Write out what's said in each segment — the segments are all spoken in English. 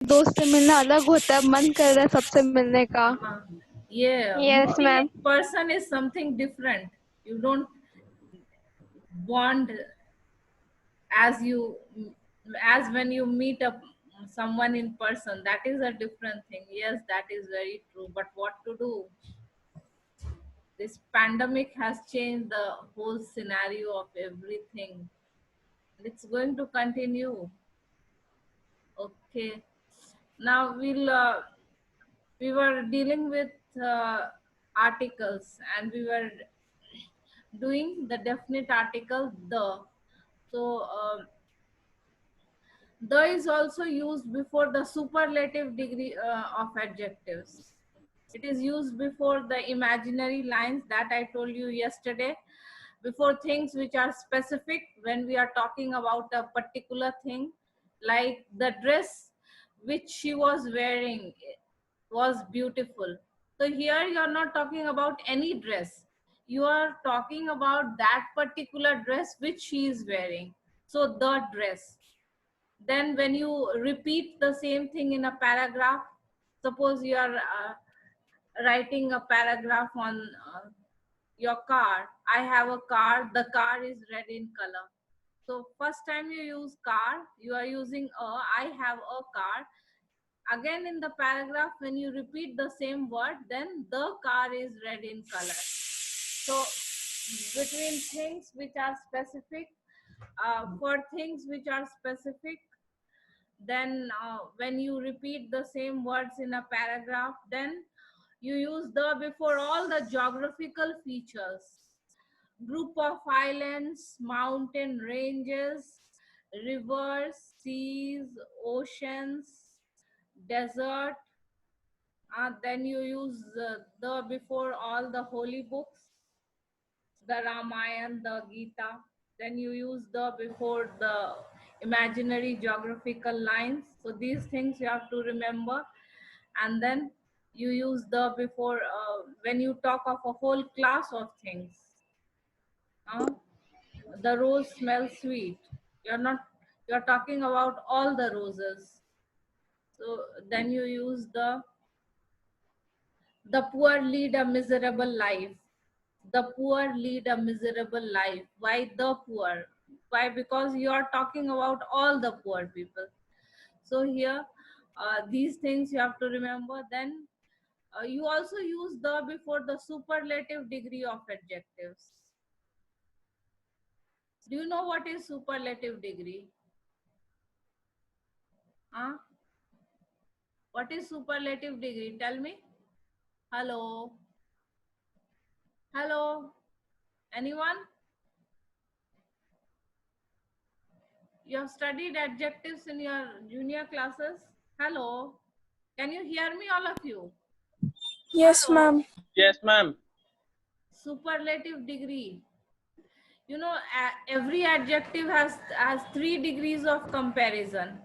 दोस्त से मिलना अलग होता है, मन कर रहा है सबसे मिलने का। Yeah, yes meeting ma'am. in person is something different. You don't bond as you as when you meet up someone in person. That is a different thing. Yes, that is very true. But what to do? This pandemic has changed the whole scenario of everything. It's going to continue. Okay. Now we were dealing with articles, and we were doing the definite article the. So the is also used before the superlative degree of adjectives. It is used before the imaginary lines that I told you yesterday, before things which are specific when we are talking about a particular thing, like the dress which she was wearing was beautiful. So here you are not talking about any dress. You are talking about that particular dress which she is wearing. So the dress. Then when you repeat the same thing in a paragraph, suppose you are writing a paragraph on your car. I have a car, the car is red in color. So first time you use car, you are using I have a car. Again in the paragraph, when you repeat the same word, then the car is red in color. So between things which are specific, for things which are specific, then when you repeat the same words in a paragraph, then you use the before all the geographical features, group of islands, mountain ranges, rivers, seas, oceans, desert. Then you use the before all the holy books, the Ramayana, the Gita. Then you use the before the imaginary geographical lines. So these things you have to remember. And then you use the before when you talk of a whole class of things. The rose smells sweet. You're talking about all the roses. So then you use the poor lead a miserable life. The poor lead a miserable life. Why the poor? Why? Because you are talking about all the poor people. So here, these things you have to remember. Then you also use the before the superlative degree of adjectives. Do you know what is superlative degree? Huh? What is superlative degree? Tell me. Hello. Hello. Anyone? You have studied adjectives in your junior classes? Hello. Can you hear me, all of you? Yes, Hello. ma'am. Yes, ma'am. Superlative degree. You know, every adjective has 3 degrees of comparison.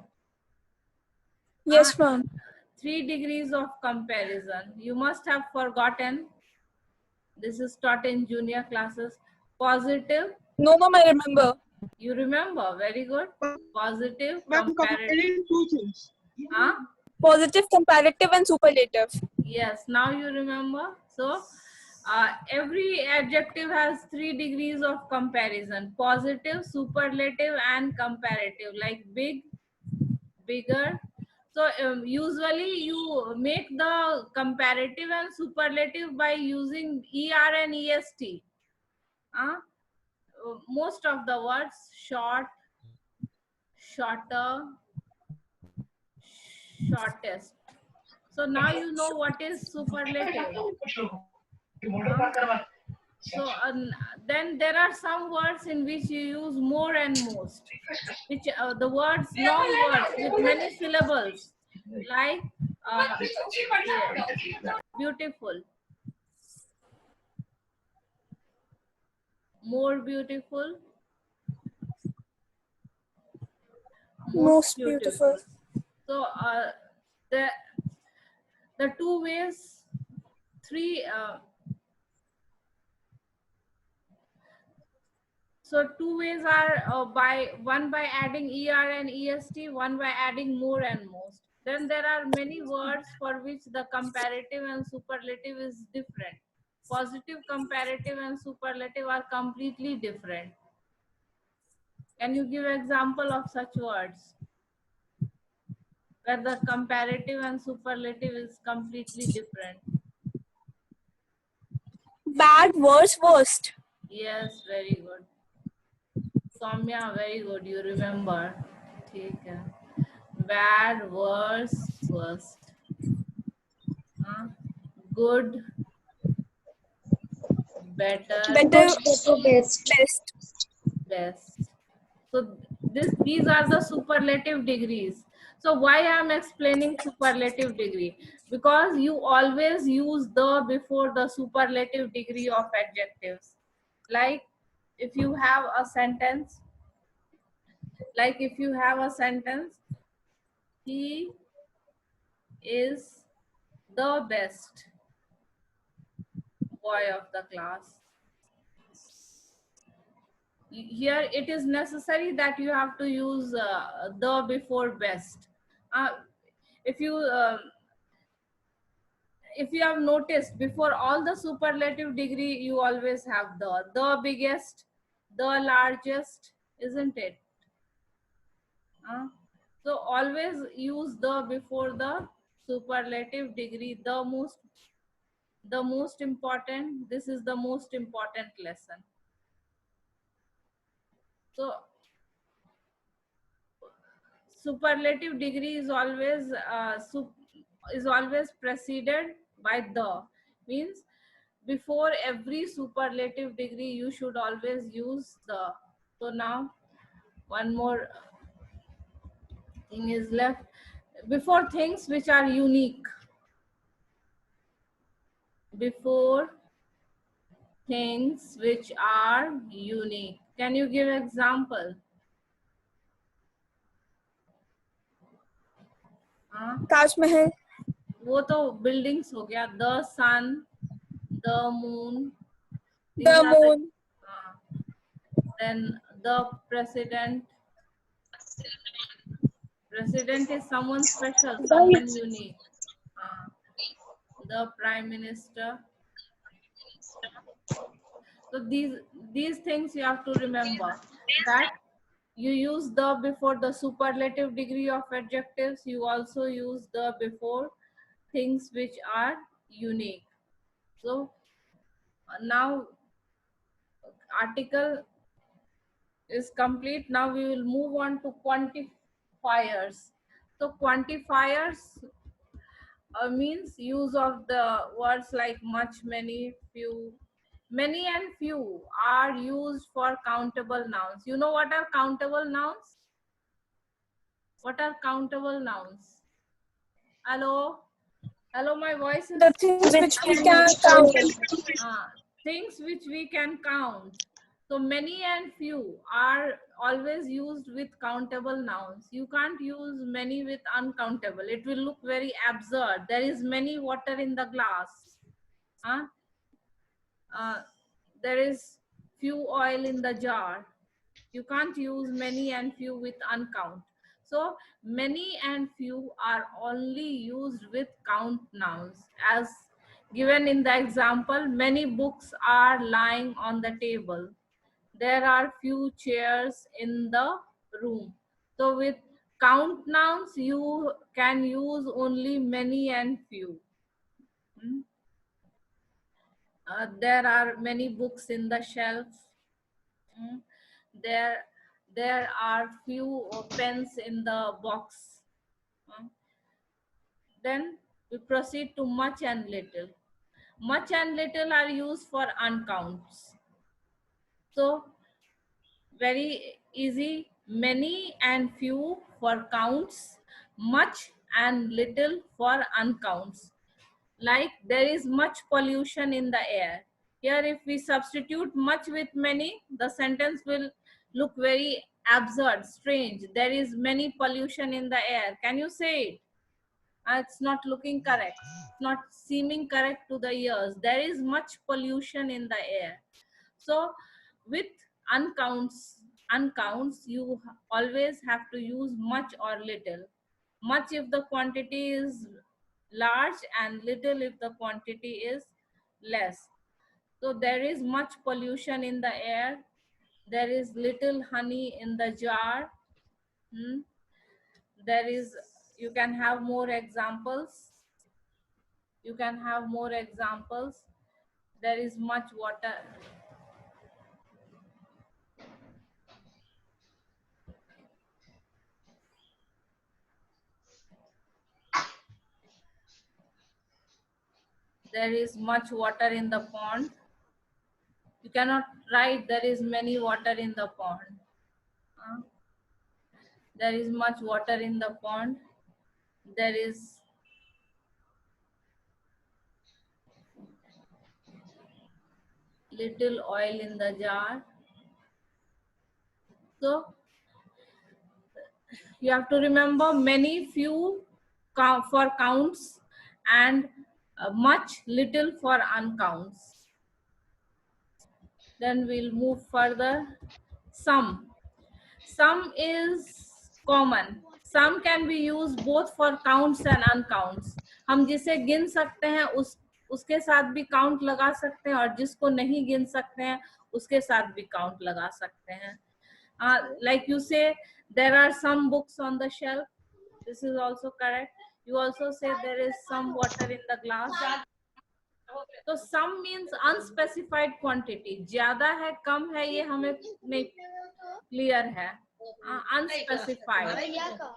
Yes, ma'am. 3 degrees of comparison. You must have forgotten. This is taught in junior classes. Positive. No, ma'am, I remember. You remember? Very good. Positive, Ma'am, comparative. comparing two things. Huh? Positive, comparative, and superlative. Yes, now you remember. So every adjective has 3 degrees of comparison: positive, superlative, and comparative, like big, bigger. So usually you make the comparative and superlative by using er and est. Most of the words: short, shorter, shortest. So now you know what is superlative. So then there are some words in which you use more and most, which the words, long words with many syllables, like here, beautiful, more beautiful, most Most beautiful. beautiful. So the two ways, three. So two ways are by adding er and est, one by adding more and most. Then there are many words for which the comparative and superlative is different. Positive comparative and superlative are completely different. Can you give example of such words where the comparative and superlative is completely different? Bad, worse, worst. Yes, very good. Soumya, very good. You remember. ठीक है. Bad, worse, worst. Huh? Good, better, Better, Best. best. best. So these are the superlative degrees. So why I am explaining superlative degree? Because you always use the before the superlative degree of adjectives. Like if you have a sentence, he is the best boy of the class. Here it is necessary that you have to use the before best. Uh, if you have noticed, before all the superlative degree you always have the biggest, the largest, isn't it? Uh, so always use the before the superlative degree. The most important, this is the most important lesson. So superlative degree is always preceded by the, means before every superlative degree you should always use the. So now one more thing is left, before things which are unique. Before things which are unique, can you give example? हाँ, Taj Mahal. वो तो buildings हो गया. The sun, the moon, these The are the, moon. then the president. President is someone special, someone unique. The prime minister. So these things you have to remember, that you use the before the superlative degree of adjectives. You also use the before things which are unique. So now article is complete. Now we will move on to quantifiers. So quantifiers means use of the words like much, many, few. Many and few are used for countable nouns. You know what are countable nouns? What are countable nouns? Hello? Hello, my voice is... The things which we can count. Things which we can count. So many and few are always used with countable nouns. You can't use many with uncountable. It will look very absurd. There is many water in the glass. There is few oil in the jar. You can't use many and few with uncount. So many and few are only used with count nouns. As given in the example, many books are lying on the table. There are few chairs in the room. So with count nouns, you can use only many and few. There are many books in the shelf. There are few pens in the box. Then we proceed to much and little. Much and little are used for uncounts. So very easy. Many and few for counts, much and little for uncounts. Like there is much pollution in the air. Here if we substitute much with many, the sentence will look very absurd, strange. There is many pollution in the air. Can you say it? It's not looking correct. It's not seeming correct to the ears. There is much pollution in the air. So with uncounts, you always have to use much or little. much if the quantity is large, and little if the quantity is less. So there is much pollution in the air. There is little honey in the jar. Hmm? There is, you can have more examples. You can have more examples. There is much water. There is much water in the pond. You cannot write there is many water in the pond. There is much water in the pond. There is little oil in the jar. So you have to remember many, few for counts, and much, little for uncounts. Then we'll move further. Some. Some is common. Some can be used both for counts and uncounts. हम जिसे गिन सकते हैं उसके साथ भी count लगा सकते हैं, और जिसको नहीं गिन सकते हैं उसके साथ भी काउंट लगा सकते हैं. Like you say, there are some books on the shelf. This is also correct. You also say there is some water in the glass. तो सम मीन्स अनस्पेसिफाइड क्वांटिटी. ज्यादा है कम है ये हमें नहीं क्लियर है. Unspecified,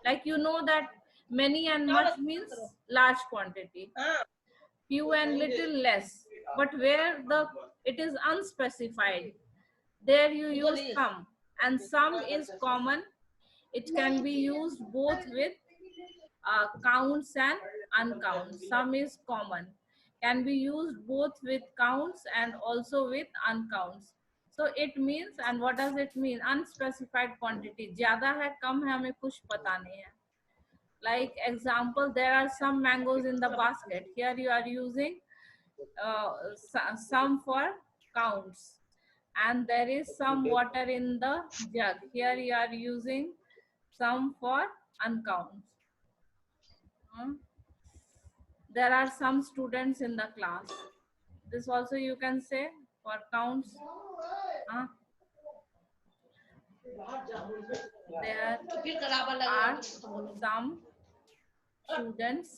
like you know that many and much means large quantity, few and little less, but where it is unspecified, there you use some. And some is common. It can be used both with counts and uncounts. Some is common, can be used both with counts and also with uncounts. So it means, and what does it mean? Unspecified quantity. ज्यादा है कम है हमें कुछ पता नहीं है. Like example, there are some mangoes in the basket. Here you are using some for counts, and there is some water in the jug. Here you are using some for uncounts. There are some students in the class. This also you can say for counts. There are some students.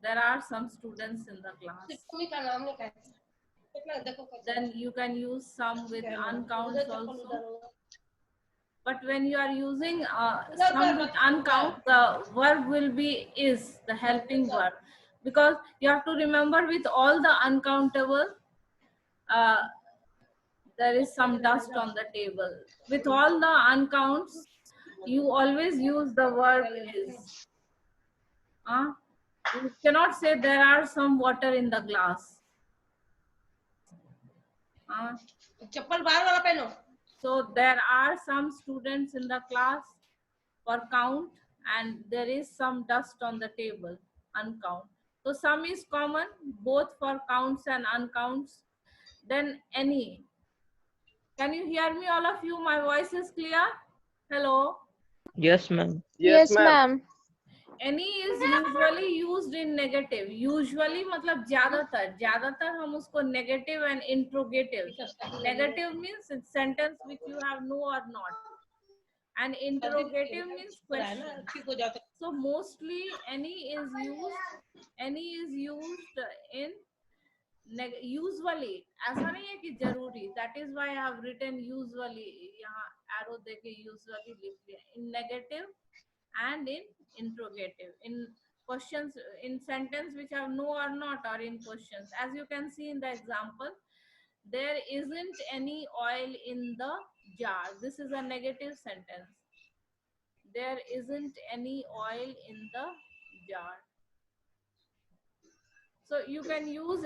There are some students in the class. Then you can use some with uncounts also. But when you are using some with uncount, the verb will be is, the helping verb. Because you have to remember, with all the uncountable, there is some dust on the table. With all the uncounts, you always use the verb is. You cannot say there are some water in the glass. So there are some students in the class for count, and there is some dust on the table, uncount. So some is common both for counts and uncounts. Then any. Can you hear me, all of you? My voice is clear? Hello? Yes, ma'am. Yes, ma'am. Any is usually used in negative. Usually मतलब ज्यादातर हम उसको negative and interrogative. Negative means it's sentence which you have no or not, and interrogative means question. So mostly any is used in usually. ऐसा नहीं है कि जरूरी. That is why I have written usually. यहाँ arrow देके usually लिख दिया. In negative and in interrogative, in questions, in sentence which have no or not, or in questions. As you can see in the example, there isn't any oil in the jar. This is a negative sentence. There isn't any oil in the jar. So you can use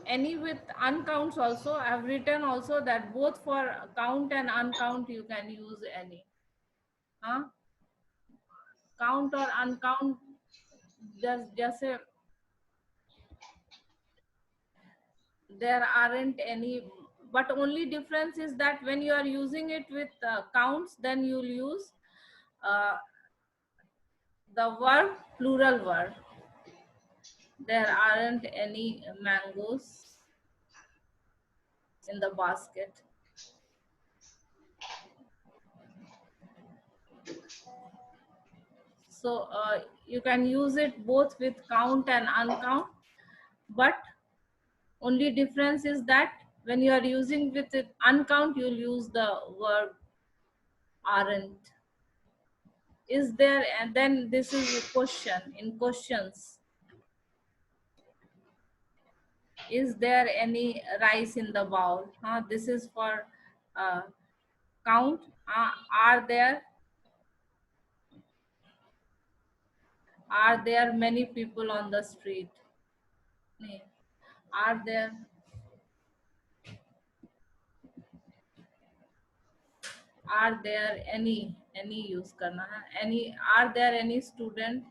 any with uncounts also. I have written also that both for count and uncount you can use any. Count or uncount, just say there aren't any, but only difference is that when you are using it with counts, then you'll use The verb, plural verb. There aren't any mangoes in the basket. So you can use it both with count and uncount, but only difference is that when you are using with it uncount, you'll use the verb aren't. Is there, and then this is a question. In questions, is there any rice in the bowl? This is for count. Are there many people on the street? नहीं. Are there any use करना है? Are there any student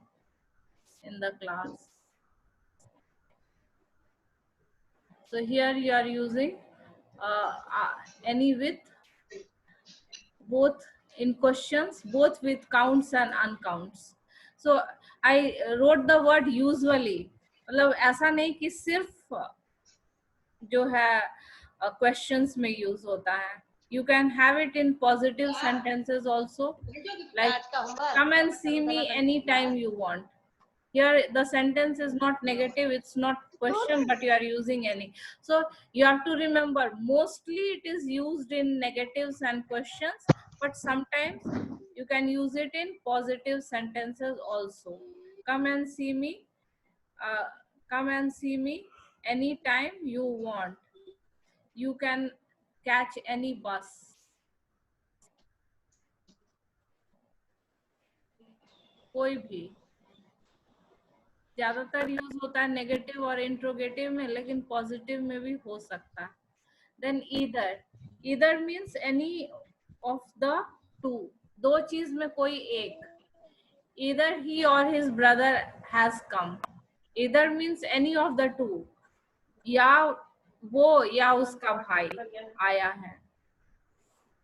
in the class? So here you are using any with both in questions, both with counts and uncounts. So I wrote the word usually. मतलब ऐसा नहीं कि सिर्फ जो है questions में use होता है. You can have it in positive sentences also, like come and see me anytime you want. Here the sentence is not negative, it's not question, but you are using any. So you have to remember, mostly it is used in negatives and questions, but sometimes you can use it in positive sentences also. Come and see me, come and see me anytime you want. You can catch any bus. कोई भी. ज्यादातर use होता है negative और interrogative में, लेकिन positive में भी हो सकता है. Then either means any of the two. दो चीज में कोई एक. Either he or his brother has come. Either means any of the two. या वो या उसका भाई आया है.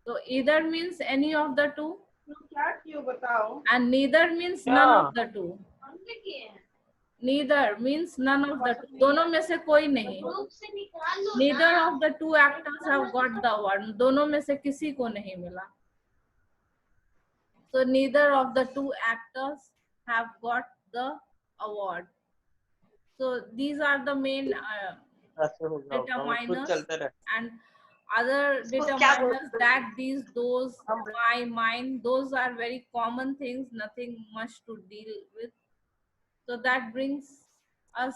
तो either means any of the two and neither means none of the two. Neither means none of the two. दोनों में से कोई नहीं. Neither of the two actors have got the award. दोनों में से किसी को नहीं मिला. So neither of the two actors have got the award. So these are the main determiners and other determiners, that, these, those, my, mine. Those are very common things, nothing much to deal with. So that brings us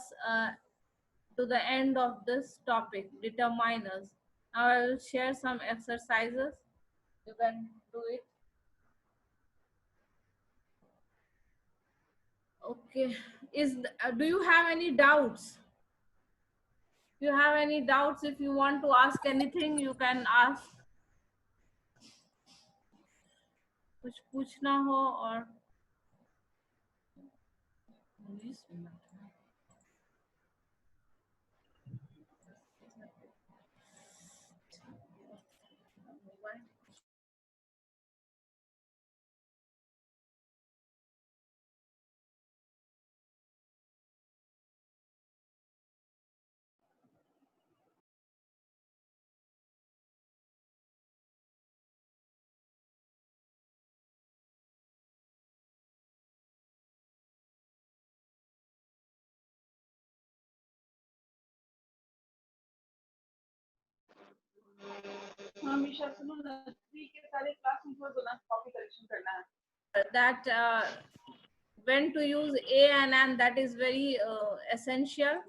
to the end of this topic, determiners. Now I will share some exercises. You can do it. Okay. Do you have any doubts? If you have any doubts, if you want to ask anything, you can ask. कुछ पूछना हो और that when to use a and an, that is very essential.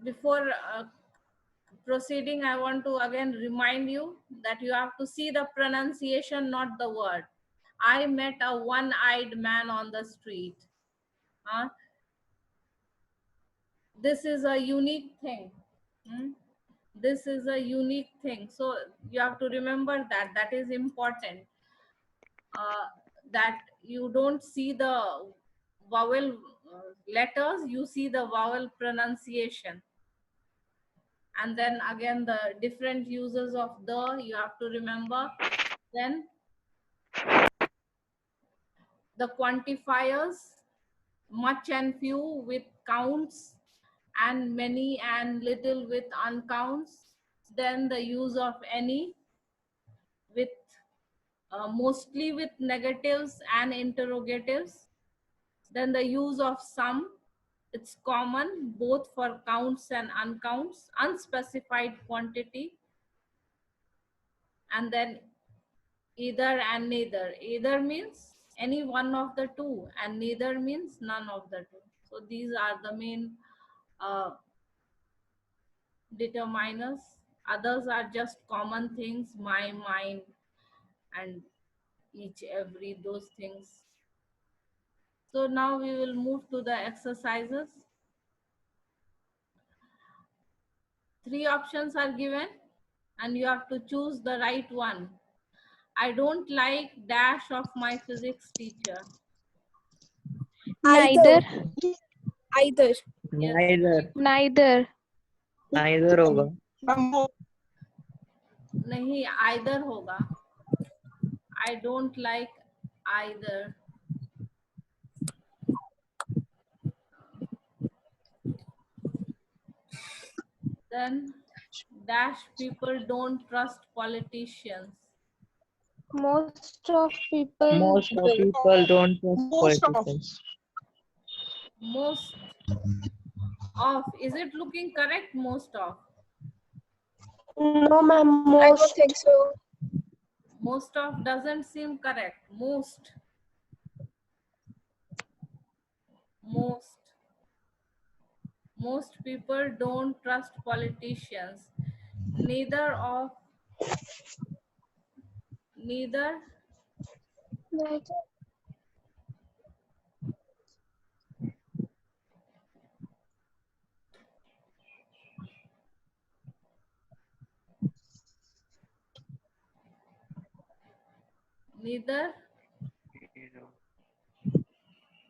Before proceeding, I want to again remind you that you have to see the pronunciation, not the word. I met a one-eyed man on the street. This is a unique thing. This is a unique thing. So you have to remember that. That is important. That you don't see the vowel letters, you see the vowel pronunciation. And then again, the different uses of the, you have to remember. Then the quantifiers, much and few with counts, and many and little with uncounts. Then the use of any with mostly with negatives and interrogatives. Then the use of some, it's common both for counts and uncounts, unspecified quantity. And then either and neither. Either means any one of the two, and neither means none of the two. So these are the main determiners. Others are just common things, my, mine, and each, every, those things. So now we will move to the exercises. 3 options are given and you have to choose the right one. I don't like dash of my physics teacher. Neither. Either. Yes. Neither. Neither. Neither होगा. नहीं, either होगा. I don't like either. Then dash people don't trust politicians. Most of people. Most of people don't trust politicians. Most of, is it looking correct? Most of. No, ma'am. I don't think so. Most of doesn't seem correct. Most. Most people don't trust politicians. Neither of, neither, neither,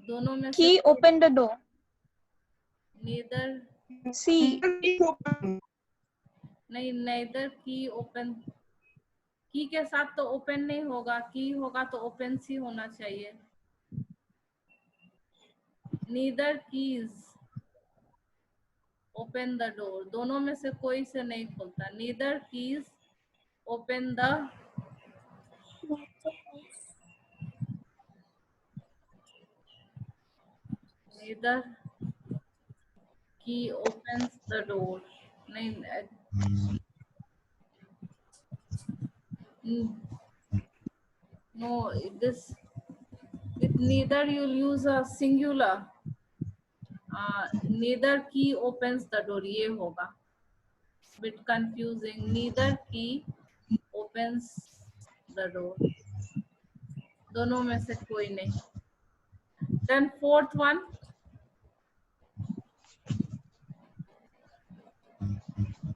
दोनों में से Key open the door. neither, C. नहीं, neither key open, की के साथ तो open नहीं होगा, की होगा तो ओपन सी होना चाहिए. neither keys open the door, दोनों में से कोई से नहीं खुलता. neither keys open the, neither key opens the door. नहीं, no, this, with neither you'll use a singular. Neither key opens the door, ये होगा. Bit confusing. Neither key opens the door. दोनों में से कोई नहीं. Then fourth one.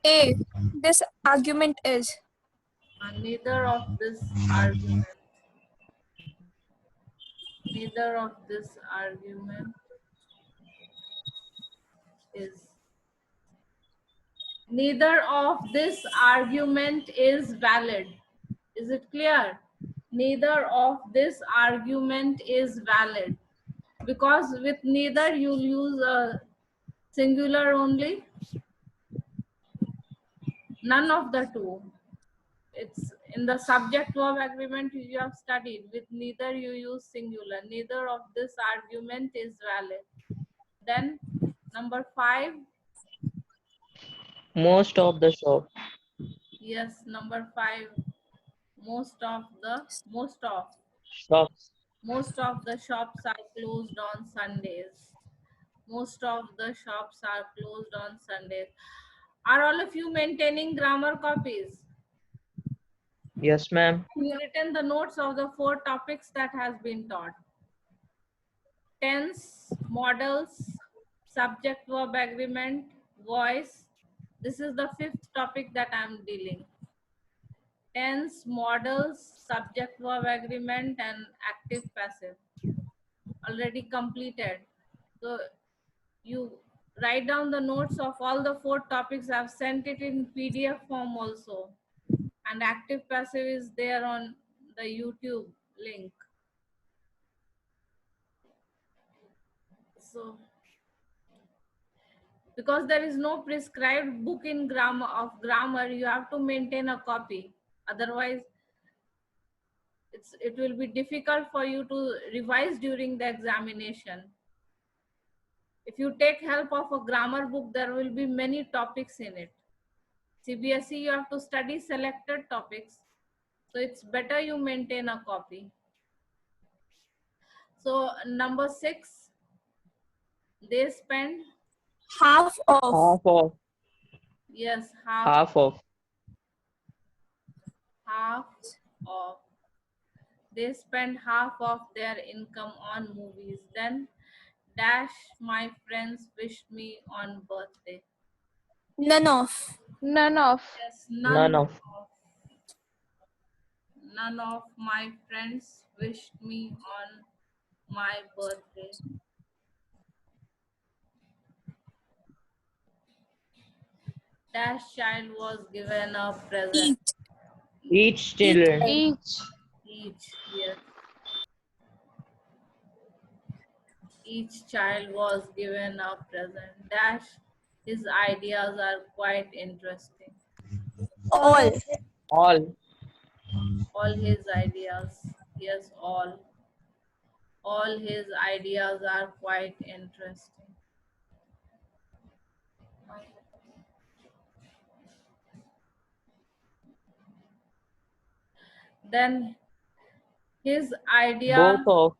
A. This argument is. Neither of this argument. Neither of this argument is. Neither of this argument is valid. Is it clear? Neither of this argument is valid. Because with neither you'll use a singular only. None of the two. It's in the subject verb agreement you have studied. With neither you use singular. Neither of this argument is valid. Then number 5. Most of the shop. Yes, number 5. Most of Shops. most of the shops are closed on Sundays. Most of the shops are closed on Sundays. Are all of you maintaining grammar copies? Yes, ma'am. You written the notes of the 4 topics that has been taught. Tense, models, subject verb agreement, voice. This is the 5th topic that I am dealing. Tense, models, subject verb agreement, and active passive. Already completed. So you write down the notes of all the 4 topics. I've sent it in PDF form also. And active passive is there on the YouTube link. So, because there is no prescribed book in grammar, you have to maintain a copy. Otherwise, it will be difficult for you to revise during the examination. If you take help of a grammar book, there will be many topics in it. CBSE, you have to study selected topics. So it's better you maintain a copy. So number 6, they spend, Half of. Half of. yes, Half of. half of. They spend half of their income on movies. Then dash, my friends wished me on birthday. None of. None of. Yes, None of. None of my friends wished me on my birthday. Dash child was given a present. Each children. Each. Each, yes. Each child was given a present. Dash, his ideas are quite interesting. All. All. All his ideas, yes, all. All his ideas are quite interesting. Then his idea, Both of.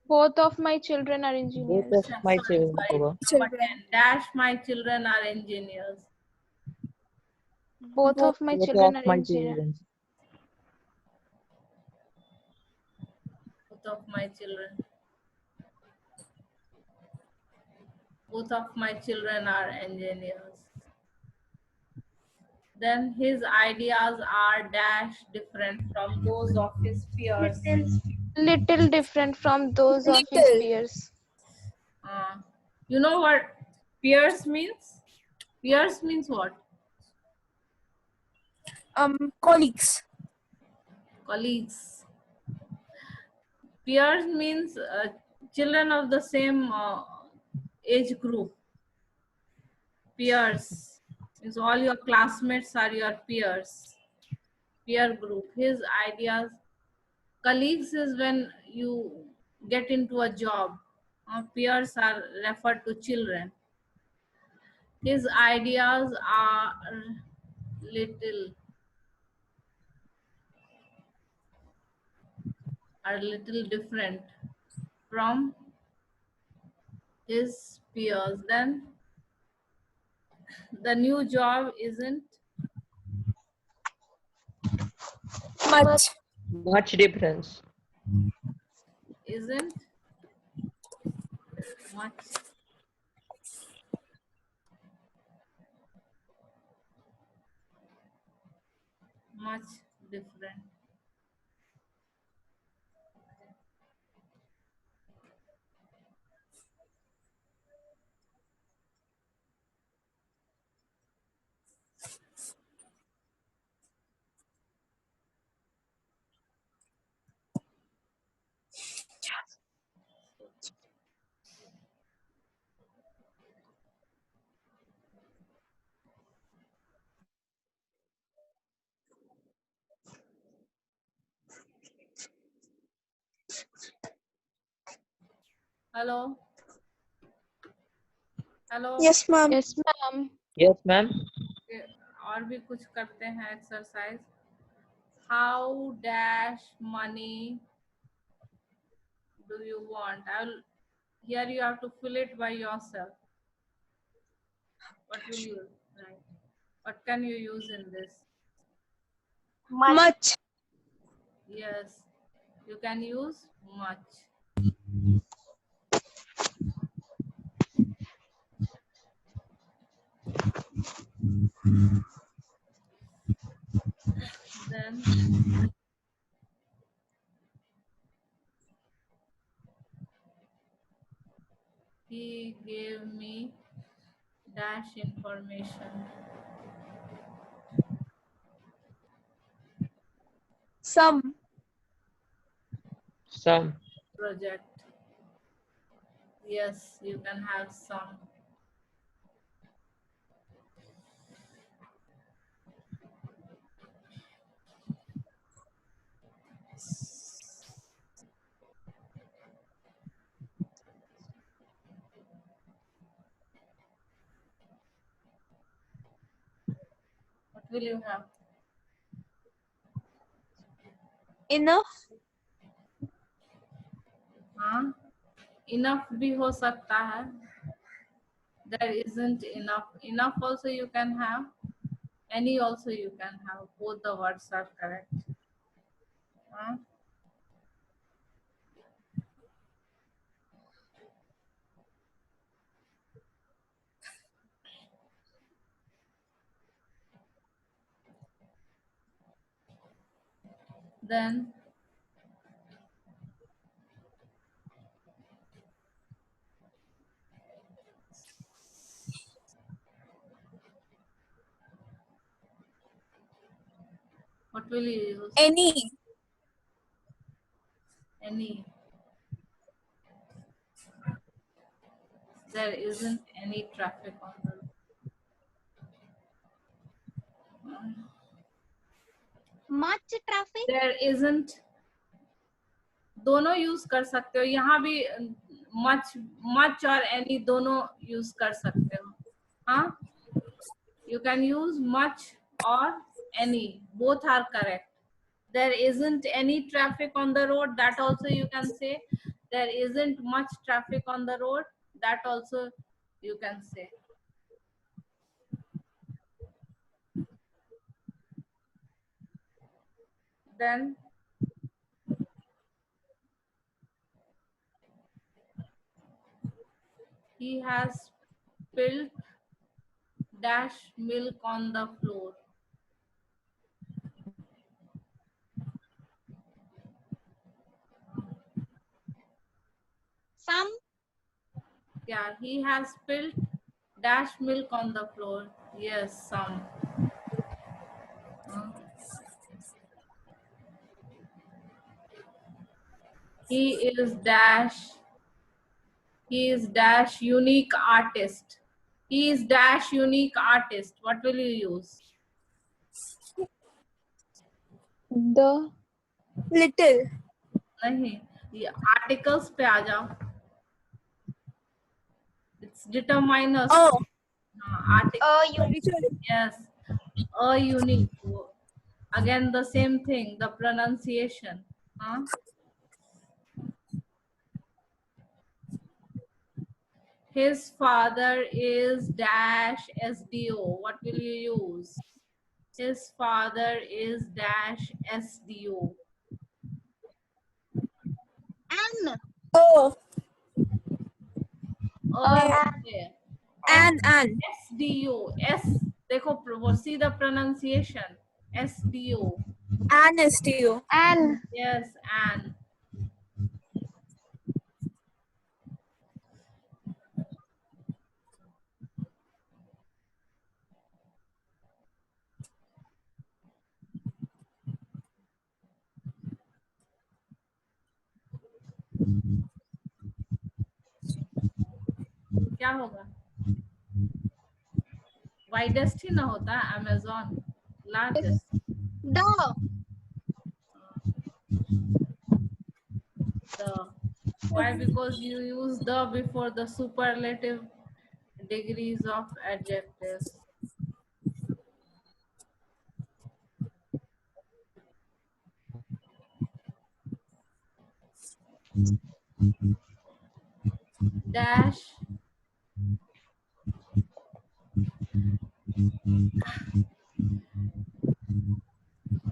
Both of my children are Both engineers. of my sorry, children. Hoga. number 10. Dash, my children are engineers. Both of my Both children of are my engineers. children. Both of my children. Both of my children are engineers. Then his ideas are dash different from those of his peers. Little different from those of his Little. peers. You know what peers means? Peers means what? Colleagues. Colleagues. Peers means children of the same age group. Peers means all your classmates are your peers. Peer group. His ideas. Colleagues is when you get into a job. Peers are referred to children. His ideas are little different from his peers. Then the new job isn't Much. Much difference. much different. Hello. Hello Yes, ma'am. Yes, ma'am. Yes, ma'am. और भी कुछ करते हैं exercise. How dash money do you want? Here you have to fill it by yourself. What will you write? What can you use in this? Much. Yes, you can use much. Then he gave me dash information. Some. Some. Project. Yes, you can have some. What will you have? Enough. हाँ, enough भी हो सकता है. There isn't enough. Enough also you can have. Any also you can have. Both the words are correct. हाँ, then what will you use? Any. Any. There isn't any traffic on the road. Much traffic. There isn't. दोनों use कर सकते हो. यहाँ भी much और any दोनों use कर सकते हो. हाँ, you can use much or any. Both are correct. There isn't any traffic on the road. That also you can say. There isn't much traffic on the road. That also you can say. Then he has spilled dash milk on the floor. Some. Yeah, he has spilled dash milk on the floor. Yes, some. He is dash. He is dash unique artist. He is dash unique artist. What will you use? The. Little. नहीं, ये articles पे आ जाओ. It's determiners. Oh. Article. Unique. Yes, a unique. Again, the same thing. The pronunciation. Huh? His father is dash SDO. What will you use? His father is dash SDO. An. Oh. Okay. An. SDO. S. देखो, see the pronunciation. SDO. An STO. An. Yes, and. क्या होगा? Widest ही ना होता. Amazon largest. The. The. Why? Because you use the before the superlative degrees of adjectives. Dash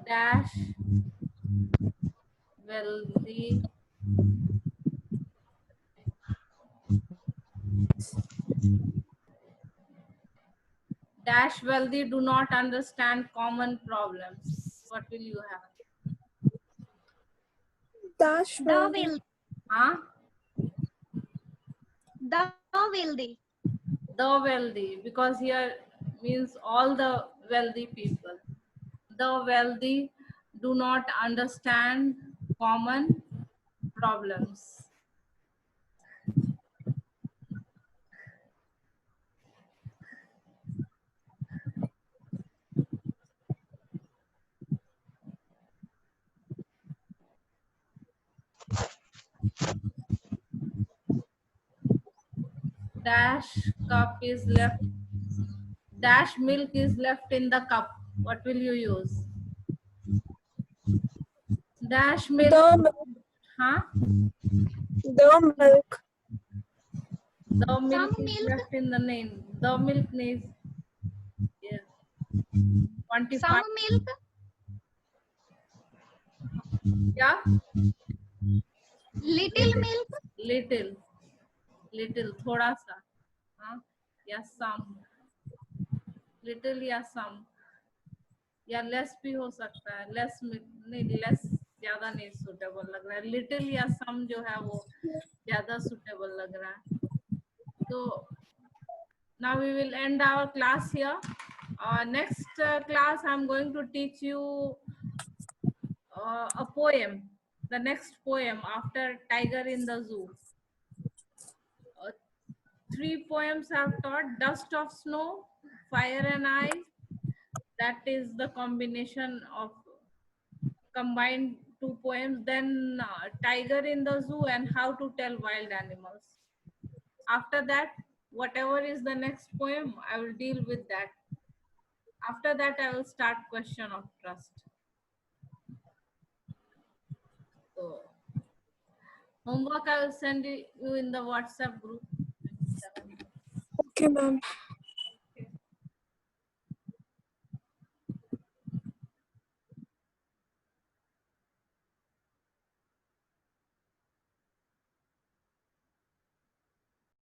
dash wealthy dash wealthy do not understand common problems. What will you have? Dash. The will. Huh? The wealthy. The wealthy, because here means all the wealthy people. The wealthy do not understand common problems. Dash cup is left. Dash milk is left in the cup. What will you use? Dash milk. Huh? The milk. The milk Some is milk. left in the name. The milk needs. Yeah. 25. Some milk. Yeah. Little milk. Little. Little. थोड़ा सा. हाँ. या some. Little या some. या less भी हो सकता है. लेस नहीं, लेस ज्यादा नहीं सुटेबल लग रहा है. लिटिल या सम जो है वो ज्यादा सुटेबल लग रहा है. तो now we will end our class here. Next class I'm going to teach you a poem, the next poem after Tiger in the Zoo. 3 poems I've taught: Dust of Snow, Fire and Ice. That is the combination of combined 2 poems. Then Tiger in the Zoo and How to Tell Wild Animals. After that, whatever is the next poem, I will deal with that. After that, I will start question of trust. So, homework I will send you in the WhatsApp group. Okay, ma'am.